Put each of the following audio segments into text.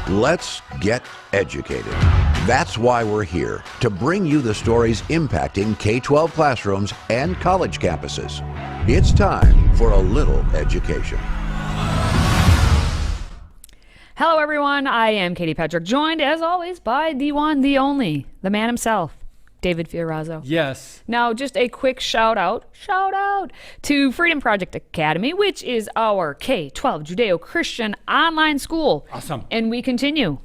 Let's get educated. That's why we're here, to bring you the stories impacting K-12 classrooms and college campuses. It's time for a little education. Hello, everyone. I am Katie Patrick, joined, as always, by the one, the only, the man himself, David Fiorazzo. Yes. Now, just a quick shout out to FreedomProject Academy, which is our K-12 Judeo-Christian online school. Awesome. And we continue.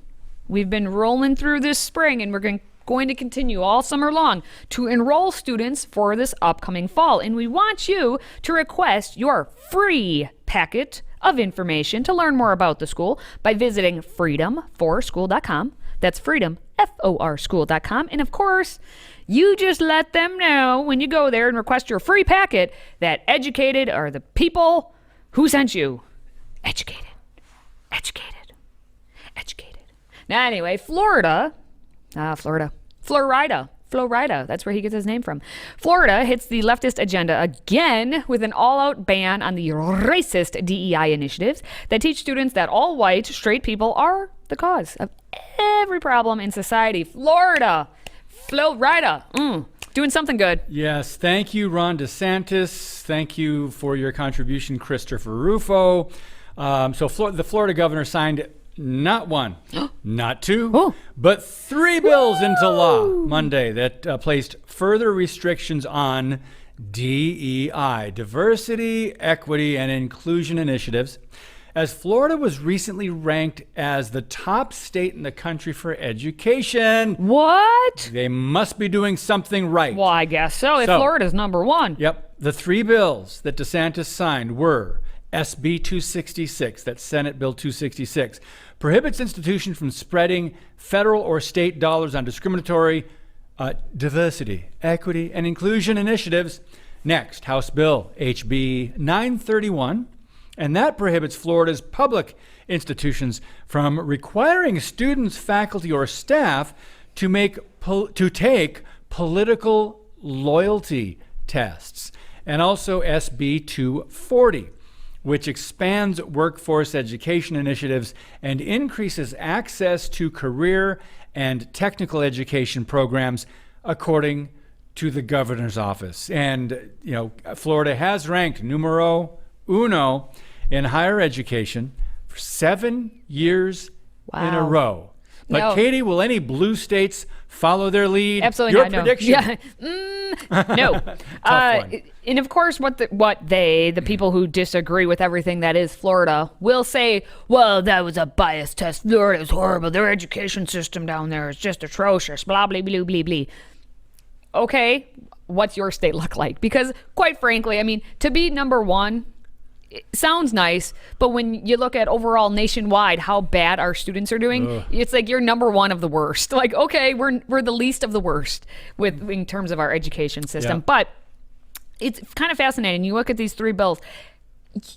We've been rolling through this spring, and we're going to continue all summer long to enroll students for this upcoming fall. And we want you to request your free packet of information to learn more about the school by visiting freedomforschool.com. That's freedomforschool.com. And of course, you just let them know when you go there and request your free packet that educated are the people who sent you. Educated. Now anyway, Florida, that's where he gets his name from. Florida hits the leftist agenda again with an all-out ban on the racist DEI initiatives that teach students that all white, straight people are the cause of every problem in society. Florida, doing something good. Yes, thank you, Ron DeSantis. Thank you for your contribution, Christopher Rufo. The Florida governor signed not one, not two, but 3 bills into law Monday that placed further restrictions on DEI, diversity, equity, and inclusion initiatives, as Florida was recently ranked as the top state in the country for education. What? They must be doing something right. Well, I guess so. If Florida's number one. Yep. The 3 bills that DeSantis signed were SB 266, that's Senate Bill 266, prohibits institutions from spreading federal or state dollars on discriminatory diversity, equity, and inclusion initiatives. Next, House Bill HB 931, and that prohibits Florida's public institutions from requiring students, faculty, or staff to take political loyalty tests. And also SB 240, which expands workforce education initiatives and increases access to career and technical education programs, according to the governor's office. And, Florida has ranked numero uno in higher education for 7 years in a row. But No. Katie, will any blue states follow their lead? Absolutely Your not. prediction? No. Tough one. And of course, the people who disagree with everything that is Florida will say, well, that was a bias test. Florida is horrible. Their education system down there is just atrocious. Blah, blah, blah, blah, blah. Okay, what's your state look like? Because quite frankly, I mean, to be number one, it sounds nice, but when you look at overall nationwide how bad our students are doing, it's like you're number one of the worst. Like, okay, we're the least of the worst in terms of our education system. Yeah. But it's kind of fascinating. You look at these 3 bills,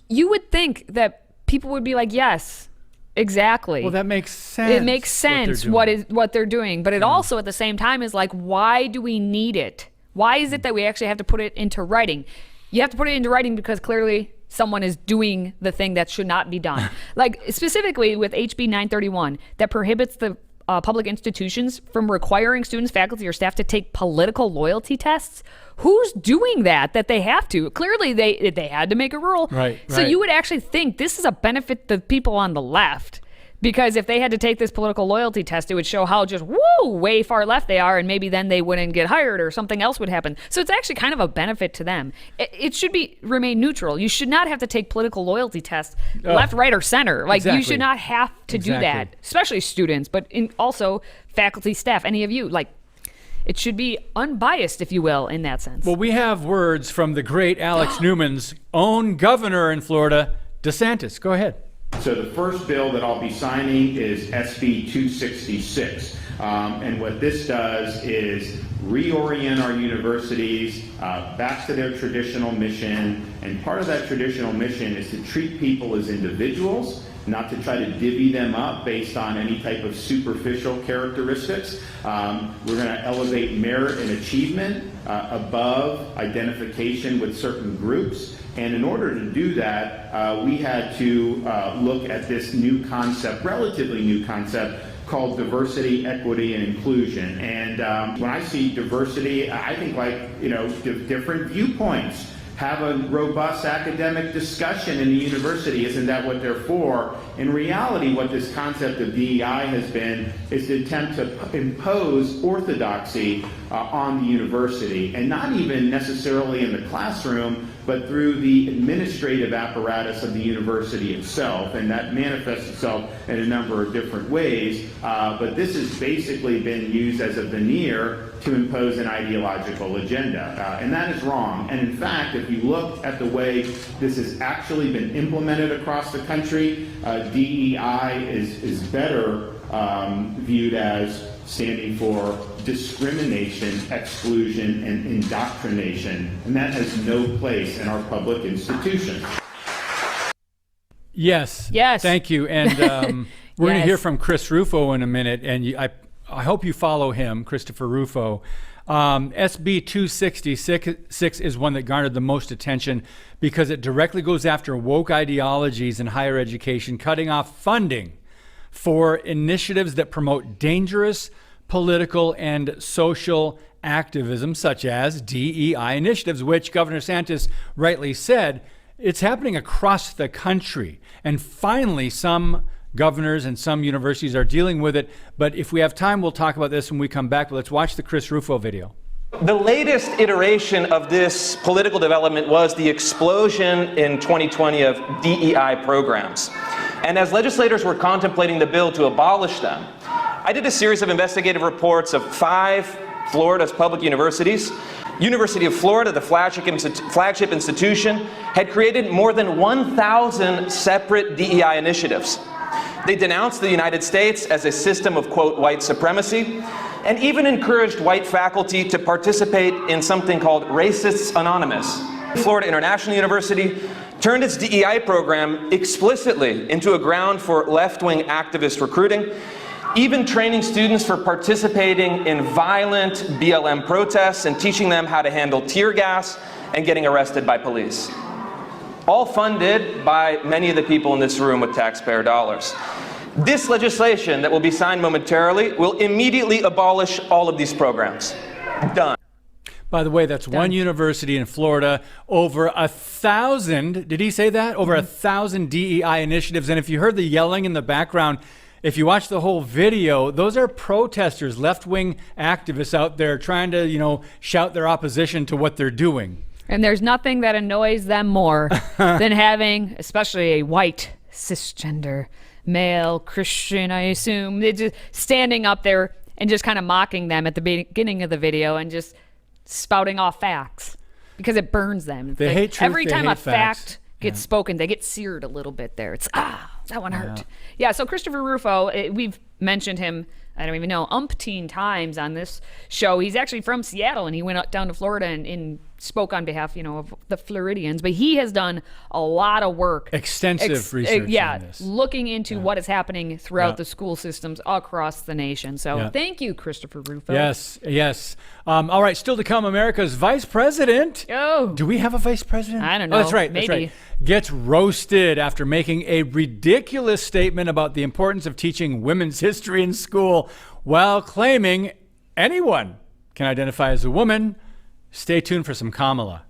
you would think that people would be like, yes, exactly. Well, that makes sense. It makes sense what they're doing. But it also at the same time is like, why do we need it? Why is it that we actually have to put it into writing? You have to put it into writing because clearly someone is doing the thing that should not be done. Like specifically with HB 931 that prohibits the public institutions from requiring students, faculty, or staff to take political loyalty tests. Who's doing that they have to? Clearly they had to make a rule. Right. So you would actually think this is a benefit to people on the left. Because if they had to take this political loyalty test, it would show how just way far left they are, and maybe then they wouldn't get hired or something else would happen. So it's actually kind of a benefit to them. It should remain neutral. You should not have to take political loyalty tests left, right, or center. Like you should not have to do that, especially students, but also faculty, staff, any of you. Like it should be unbiased, if you will, in that sense. Well, we have words from the great Alex Newman's own governor in Florida, DeSantis. Go ahead. So the first bill that I'll be signing is SB 266. And what this does is reorient our universities back to their traditional mission. And part of that traditional mission is to treat people as individuals, not to try to divvy them up based on any type of superficial characteristics. We're going to elevate merit and achievement above identification with certain groups, And in order to do that, we had to look at this new concept, relatively new concept, called diversity, equity, and inclusion. And when I see diversity, I think different viewpoints. Have a robust academic discussion in the university. Isn't that what they're for? In reality, what this concept of DEI has been is to attempt to impose orthodoxy on the university, and not even necessarily in the classroom, but through the administrative apparatus of the university itself. And that manifests itself in a number of different ways. But this has basically been used as a veneer to impose an ideological agenda. And that is wrong. And in fact, if you look at the way this has actually been implemented across the country, DEI is better viewed as standing for discrimination, exclusion, and indoctrination. And that has no place in our public institutions. Yes. Yes. Thank you. And we're going to Yes. hear from Chris Rufo in a minute. And I hope you follow him, Christopher Rufo. SB 266 is one that garnered the most attention because it directly goes after woke ideologies in higher education, cutting off funding for initiatives that promote dangerous political and social activism, such as DEI initiatives, which Governor DeSantis rightly said, it's happening across the country. And finally, some governors and some universities are dealing with it. But if we have time, we'll talk about this when we come back. But let's watch the Chris Rufo video. The latest iteration of this political development was the explosion in 2020 of DEI programs. And as legislators were contemplating the bill to abolish them, I did a series of investigative reports of 5 Florida's public universities. University of Florida, the flagship institution, had created more than 1,000 separate DEI initiatives. They denounced the United States as a system of, quote, white supremacy, and even encouraged white faculty to participate in something called Racists Anonymous. Florida International University turned its DEI program explicitly into a ground for left-wing activist recruiting, even training students for participating in violent BLM protests and teaching them how to handle tear gas and getting arrested by police. All funded by many of the people in this room with taxpayer dollars. This legislation that will be signed momentarily will immediately abolish all of these programs. Done. By the way, that's one university in Florida, over 1,000, did he say that? Over 1,000 DEI initiatives. And if you heard the yelling in the background, if you watch the whole video, those are protesters, left-wing activists out there trying to, shout their opposition to what they're doing. And there's nothing that annoys them more than having, especially a white, cisgender, male, Christian, I assume, they're just standing up there and just kind of mocking them at the beginning of the video and just spouting off facts because it burns them. They hate truth, every they time hate a facts. fact gets spoken, they get seared a little bit there. It's, that one hurt. Yeah, so Christopher Rufo, we've mentioned him, I don't even know, umpteen times on this show. He's actually from Seattle, and he went down to Florida and spoke on behalf, of the Floridians. But he has done a lot of work. Extensive research on this. Looking into what is happening throughout the school systems across the nation. So thank you, Christopher Rufo. Yes. All right, still to come, America's vice president. Oh. Do we have a vice president? I don't know. Oh, that's right. Maybe. That's right. Gets roasted after making a ridiculous statement about the importance of teaching women's history in school while claiming anyone can identify as a woman. Stay tuned for some Kamala.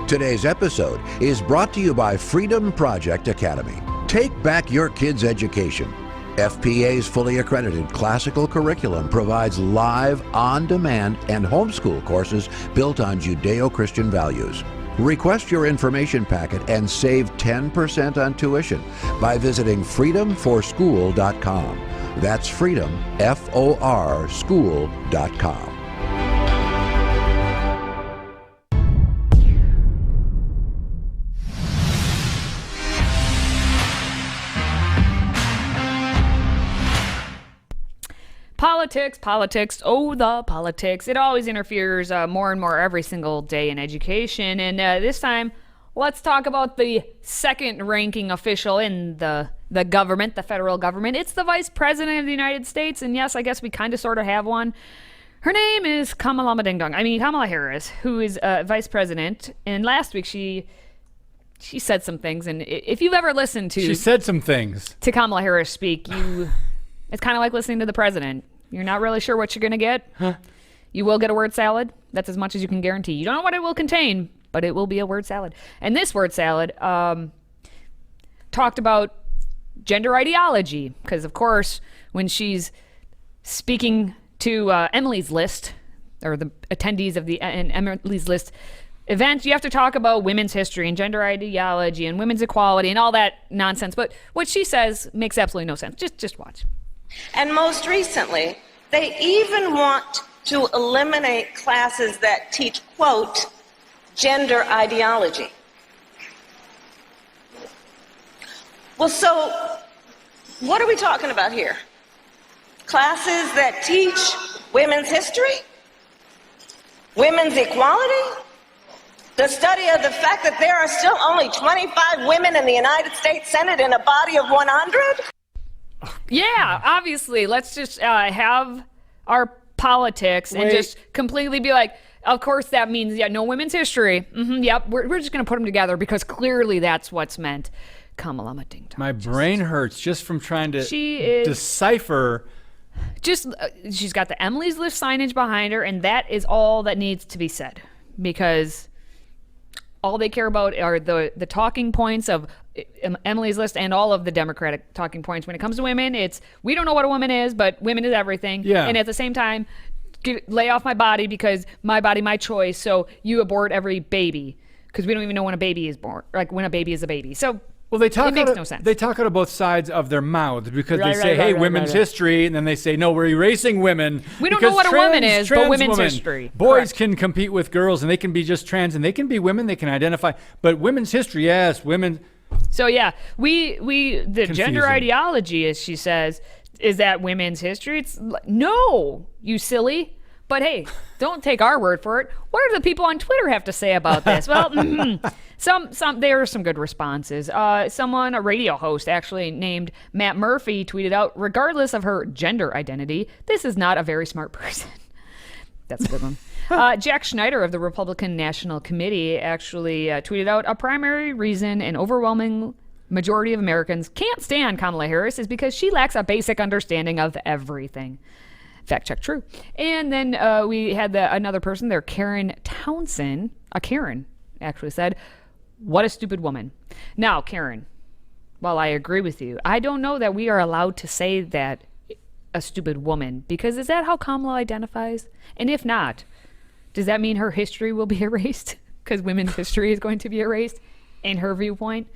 Today's episode is brought to you by FreedomProject Academy. Take back your kids' education. FPA's fully accredited classical curriculum provides live, on-demand, and homeschool courses built on Judeo-Christian values. Request your information packet and save 10% on tuition by visiting freedomforschool.com. That's freedom, F-O-R, school.com. Politics, oh, the politics. It always interferes more and more every single day in education. And this time, let's talk about the second ranking official in the government, the federal government. It's the Vice President of the United States. And yes, I guess we kind of sort of have one. Her name is Kamala Harris, who is vice president. And last week she said some things. And if you've ever listened to... She said some things. ...to Kamala Harris speak, it's kind of like listening to the president. You're not really sure what you're going to get. Huh. You will get a word salad. That's as much as you can guarantee. You don't know what it will contain, but it will be a word salad. And this word salad talked about gender ideology. Because, of course, when she's speaking to Emily's List, or the attendees of the Emily's List event, you have to talk about women's history and gender ideology and women's equality and all that nonsense. But what she says makes absolutely no sense. Just watch. And most recently, they even want to eliminate classes that teach, quote, gender ideology. Well, so what are we talking about here? Classes that teach women's history? Women's equality? The study of the fact that there are still only 25 women in the United States Senate in a body of 100? Yeah, obviously. Let's just have our politics and just completely be like, of course that means, no women's history. Yep, we're just going to put them together because clearly that's what's meant. Kamala Ding Dong. My brain hurts just from trying to decipher. She's got the Emily's List signage behind her, and that is all that needs to be said. Because all they care about are the talking points of Emily's List and all of the Democratic talking points. When it comes to women, it's we don't know what a woman is, but women is everything. Yeah. And at the same time, lay off my body because my body, my choice. So you abort every baby because we don't even know when a baby is born, like when a baby is a baby. So it makes no sense. They talk out of both sides of their mouths because they say, hey, women's history, and then they say, no, we're erasing women. We don't know what a woman is, but women's history. Boys can compete with girls, and they can be just trans, and they can be women, they can identify. But women's history, yes, women. So yeah, the gender ideology, as she says, is that women's history. It's no, you silly. But hey, don't take our word for it. What do the people on Twitter have to say about this? Well, there are some good responses. A radio host actually named Matt Murphy tweeted out, regardless of her gender identity, this is not a very smart person. That's a good one. Jack Schneider of the Republican National Committee actually tweeted out, a primary reason an overwhelming majority of Americans can't stand Kamala Harris is because she lacks a basic understanding of everything. Fact check, true. And then we had another person there, Karen Townsend. Karen actually said, what a stupid woman. Now, Karen, while I agree with you, I don't know that we are allowed to say that a stupid woman, because is that how Kamala identifies? And if not, does that mean her history will be erased? Because women's history is going to be erased in her viewpoint?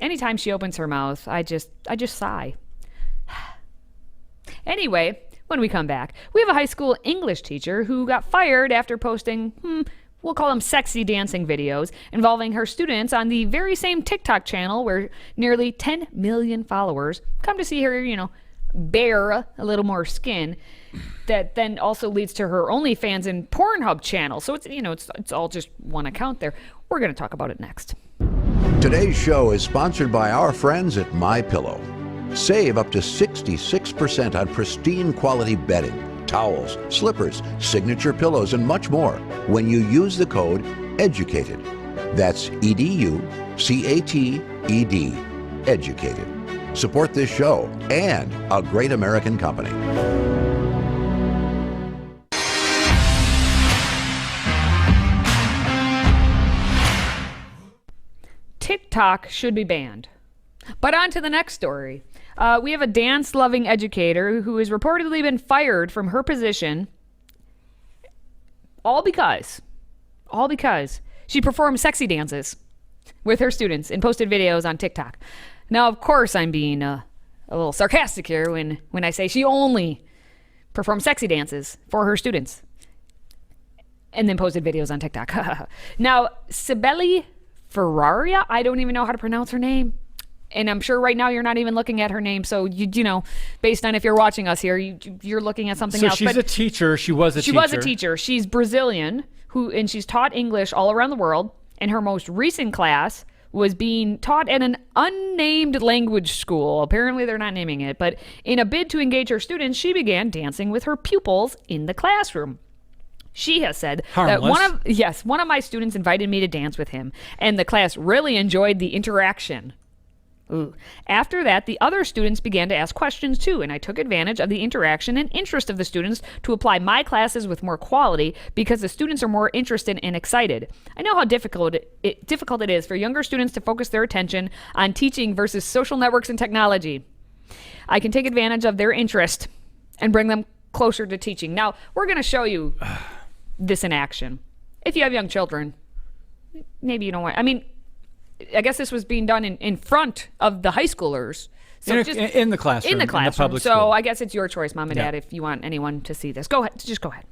Anytime she opens her mouth, I just sigh. Anyway, when we come back, we have a high school English teacher who got fired after posting, we'll call them sexy dancing videos involving her students on the very same TikTok channel where nearly 10 million followers come to see her, bare a little more skin. That then also leads to her OnlyFans and Pornhub channel. So it's all just one account there. We're going to talk about it next. Today's show is sponsored by our friends at MyPillow. Save up to 66% on pristine quality bedding, towels, slippers, signature pillows, and much more when you use the code EDUCATED. That's EDUCATED. Educated. Support this show and a great American company. TikTok should be banned. But on to the next story. We have a dance-loving educator who has reportedly been fired from her position all because she performed sexy dances with her students and posted videos on TikTok. Now, of course, I'm being a little sarcastic here when I say she only performed sexy dances for her students and then posted videos on TikTok. Now, Sibeli Ferraria, I don't even know how to pronounce her name. And I'm sure right now you're not even looking at her name. So, based on if you're watching us here, you're looking at something else. So she's a teacher. She was a teacher. She's Brazilian, and she's taught English all around the world. And her most recent class was being taught at an unnamed language school. Apparently they're not naming it, but in a bid to engage her students, she began dancing with her pupils in the classroom. She has said that one of my students invited me to dance with him, and the class really enjoyed the interaction. Ooh. After that, the other students began to ask questions too, and I took advantage of the interaction and interest of the students to apply my classes with more quality because the students are more interested and excited. I know how difficult it is for younger students to focus their attention on teaching versus social networks and technology. I can take advantage of their interest and bring them closer to teaching. Now, we're going to show you this in action. If you have young children, maybe you don't want... I mean, I guess this was being done in front of the high schoolers. So in the classroom. In the classroom. public so school. I guess it's your choice, Mom and Dad, if you want anyone to see this. Go ahead. Just go ahead.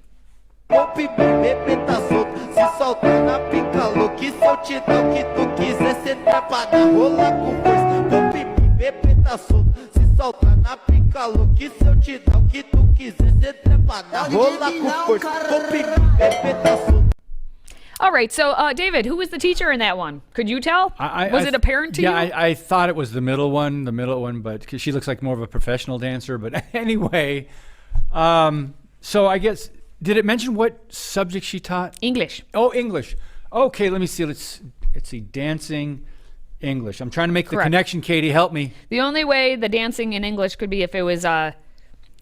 All right, so David, who was the teacher in that one? Could you tell? Was it apparent to you? Yeah, I thought it was the middle one, but 'cause she looks like more of a professional dancer. But anyway, so I guess, did it mention what subject she taught? English. Oh, English. Okay, let me see. Let's see. Dancing, English. I'm trying to make the connection, Katie. Help me. The only way the dancing in English could be if it was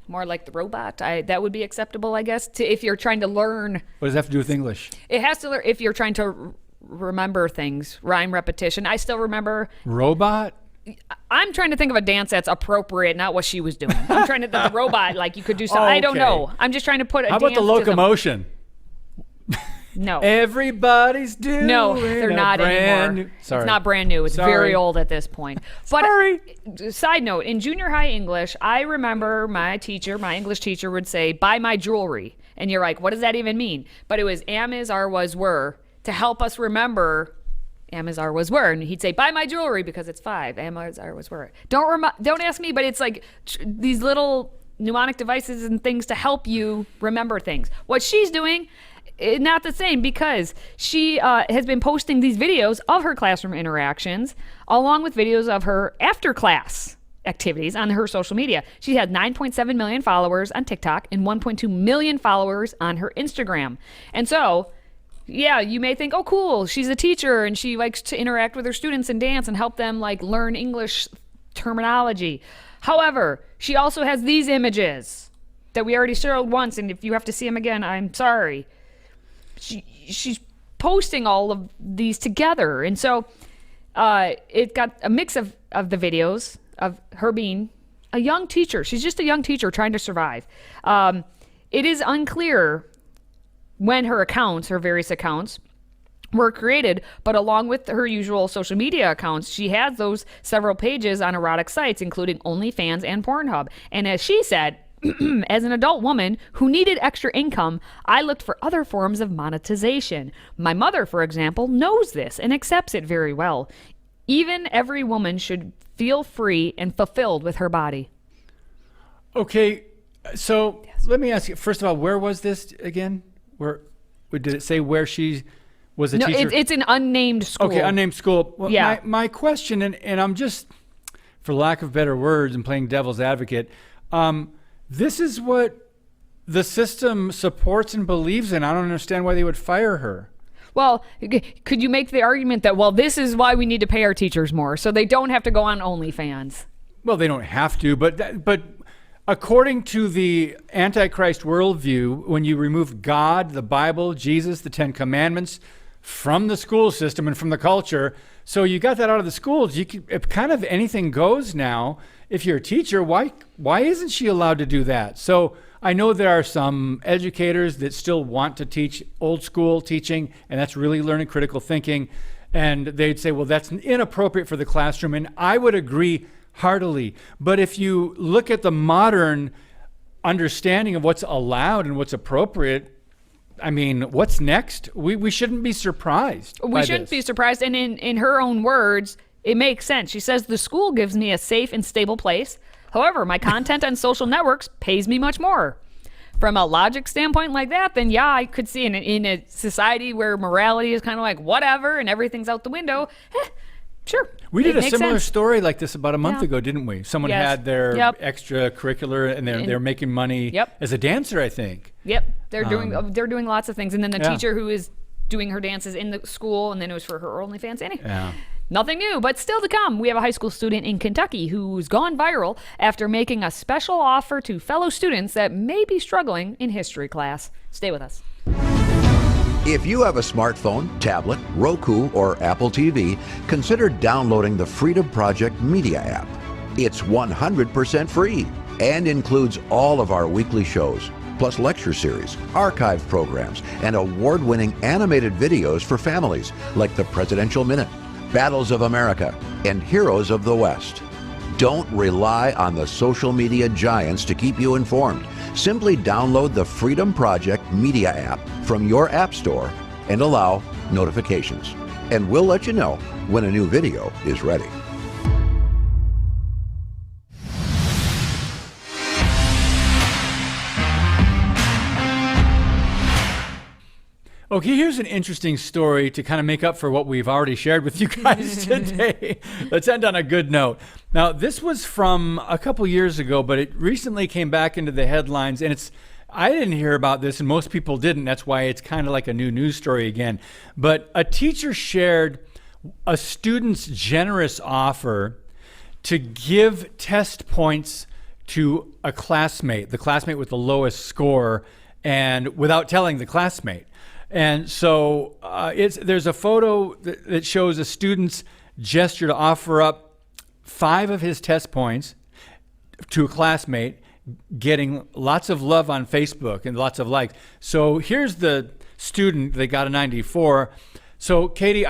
more like the robot. That would be acceptable, I guess, if you're trying to learn. What does that have to do with English? It has to learn if you're trying to remember things, rhyme repetition. I still remember. Robot? I'm trying to think of a dance that's appropriate, not what she was doing. I'm trying to think of the robot, like you could do something. I don't know. I'm just trying to put a How about the locomotion? No. Everybody's doing. No, they're not anymore. Sorry. It's not brand new. It's very old at this point. But Sorry. Side note, in junior high English, I remember my English teacher would say, "Buy my jewelry." And you're like, what does that even mean? But it was am, is, are, was, were to help us remember am, is, are, was, were. And he'd say, "Buy my jewelry," because it's 5. Am, is, are, was, were. Don't ask me, but it's like these little mnemonic devices and things to help you remember things. What she's doing, not the same, because she has been posting these videos of her classroom interactions along with videos of her after class activities on her social media. She has 9.7 million followers on TikTok and 1.2 million followers on her Instagram. And so, yeah, you may think, oh, cool, she's a teacher and she likes to interact with her students and dance and help them like learn English terminology. However, she also has these images that we already showed once, and if you have to see them again, I'm sorry. She's posting all of these together, and so it got a mix of the videos of her being a young teacher. She's just a young teacher trying to survive. It is unclear when her various accounts were created, but along with her usual social media accounts, she has those several pages on erotic sites, including OnlyFans and Pornhub. And as she said, as an adult woman who needed extra income, I looked for other forms of monetization. My mother, for example, knows this and accepts it very well. Even every woman should feel free and fulfilled with her body. Okay, so let me ask you, first of all, where was this again? Where did it say where she was a teacher? It's an unnamed school. Okay, unnamed school. Well, yeah. My question, and I'm just, for lack of better words and playing devil's advocate, this is what the system supports and believes in. I don't understand why they would fire her. Well, could you make the argument that, well, this is why we need to pay our teachers more, so they don't have to go on OnlyFans? Well, they don't have to, but according to the Antichrist worldview, when you remove God, the Bible, Jesus, the 10 Commandments from the school system and from the culture, so you got that out of the schools, you can, if kind of anything goes now. If you're a teacher, why isn't she allowed to do that? So I know there are some educators that still want to teach old school teaching, and that's really learning critical thinking. And they'd say, well, that's inappropriate for the classroom. And I would agree heartily. But if you look at the modern understanding of what's allowed and what's appropriate, I mean, what's next? We shouldn't be surprised. We shouldn't be surprised. And in her own words, it makes sense. She says, the school gives me a safe and stable place. However, my content on social networks pays me much more. From a logic standpoint like that, then yeah, I could see in a society where morality is kind of like whatever and everything's out the window, Sure. We did It a makes similar sense. story like this about a month Yeah. ago, didn't we? Someone Yes. had their Yep. extracurricular, and they're making money Yep. as a dancer, I think. Yep, they're doing lots of things, and then the Yeah. teacher who is doing her dances in the school, and then it was for her OnlyFans. Yeah. Nothing new, but still to come. We have a high school student in Kentucky who's gone viral after making a special offer to fellow students that may be struggling in history class. Stay with us. If you have a smartphone, tablet, Roku, or Apple TV, consider downloading the Freedom Project Media app. It's 100% free and includes all of our weekly shows, plus lecture series, archive programs, and award-winning animated videos for families like the Presidential Minute, Battles of America, and Heroes of the West. Don't rely on the social media giants to keep you informed. Simply download the Freedom Project Media app from your app store and allow notifications. And we'll let you know when a new video is ready. Okay, here's an interesting story to kind of make up for what we've already shared with you guys today. Let's end on a good note. Now, this was from a couple years ago, but it recently came back into the headlines, and I didn't hear about this, and most people didn't. That's why it's kind of like a new news story again. But a teacher shared a student's generous offer to give test points to a classmate, the classmate with the lowest score, and without telling the classmate. And so there's a photo that shows a student's gesture to offer up 5 of his test points to a classmate, getting lots of love on Facebook and lots of likes. So here's the student that got a 94. So Katie,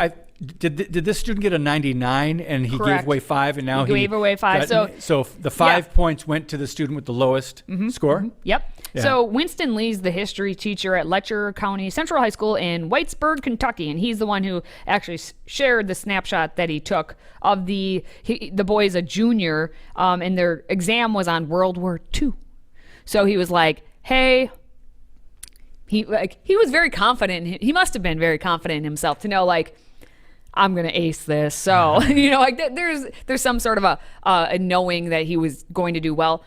did this student get a 99 and he Correct. gave away 5, and now He gave away 5. So the 5 points went to the student with the lowest score? Yep. Yeah. So Winston Lee's the history teacher at Letcher County Central High School in Whitesburg, Kentucky, and he's the one who actually shared the snapshot that he took of the boy's a junior, and their exam was on World War II. So he was like, "Hey." He was very confident. He must have been very confident in himself to know, like, I'm gonna ace this. So there's some sort of a knowing that he was going to do well.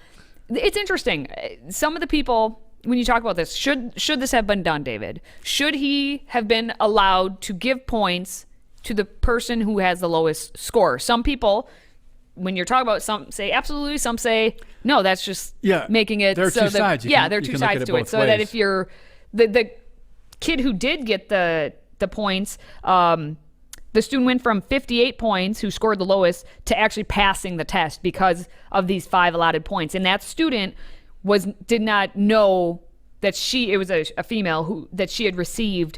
It's interesting. Some of the people, when you talk about this, should this have been done, David? Should he have been allowed to give points to the person who has the lowest score? Some people, when you're talking about, some say absolutely, some say no. That's just making it. There are so two sides. There are two sides to it. So that if you're the kid who did get the points, the student went from 58 points, who scored the lowest, to actually passing the test because of these 5 allotted points. And that student did not know that it was a female that she had received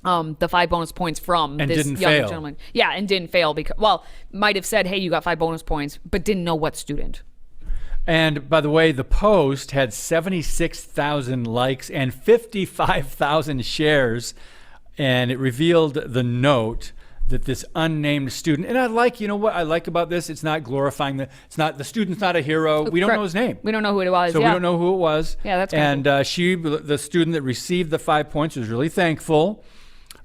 the 5 bonus points from and this didn't young fail. gentleman. Yeah, and didn't fail because, might have said, hey, you got 5 bonus points, but didn't know what student. And by the way, the post had 76,000 likes and 55,000 shares, and it revealed the note that this unnamed student, and you know what I like about this? It's not glorifying the student's not a hero. We don't know his name. We don't know who it was. So we don't know who it was. Yeah, that's and the student that received the 5 points, was really thankful.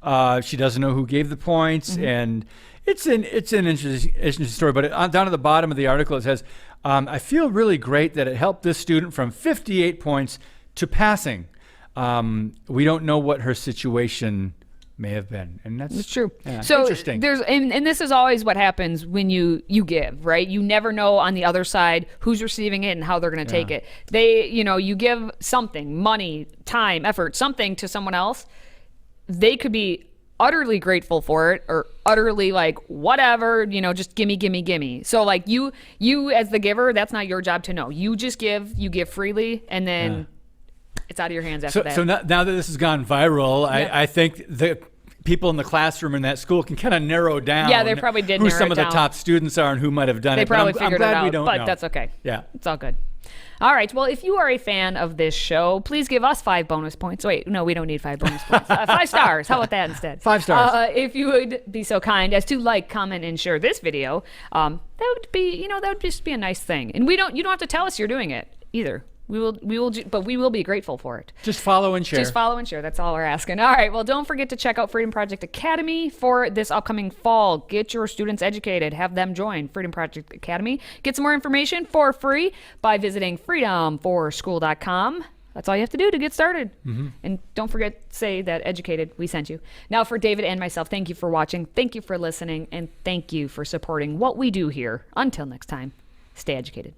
She doesn't know who gave the points, and it's an interesting story. But down at the bottom of the article, it says, I feel really great that it helped this student from 58 points to passing. We don't know what her situation may have been, and that's true. Yeah, so interesting. And this is always what happens when you give, right? You never know on the other side who's receiving it and how they're going to take it. You give something, money, time, effort, something to someone else. They could be utterly grateful for it, or utterly like, whatever, just gimme. So like you as the giver, that's not your job to know. You just give freely, and then it's out of your hands after that. So now that this has gone viral, I think the people in the classroom in that school can kind of narrow down. Yeah, they probably did who narrow some it of the down. top students are and who might have done They it. probably But I'm figured glad it out, we don't but know. that's okay. Yeah, it's all good. All right. Well, if you are a fan of this show, please give us 5 bonus points. Wait, no, we don't need 5 bonus points. 5 stars. How about that instead? 5 stars. If you would be so kind as to like, comment, and share this video, that would be, that would just be a nice thing. And you don't have to tell us you're doing it either. We will, but we will be grateful for it. Just follow and share. Just follow and share. That's all we're asking. All right. Well, don't forget to check out Freedom Project Academy for this upcoming fall. Get your students educated. Have them join Freedom Project Academy. Get some more information for free by visiting freedomforschool.com. That's all you have to do to get started. And don't forget to say that Educated, we sent you. Now, for David and myself, thank you for watching. Thank you for listening. And thank you for supporting what we do here. Until next time, stay educated.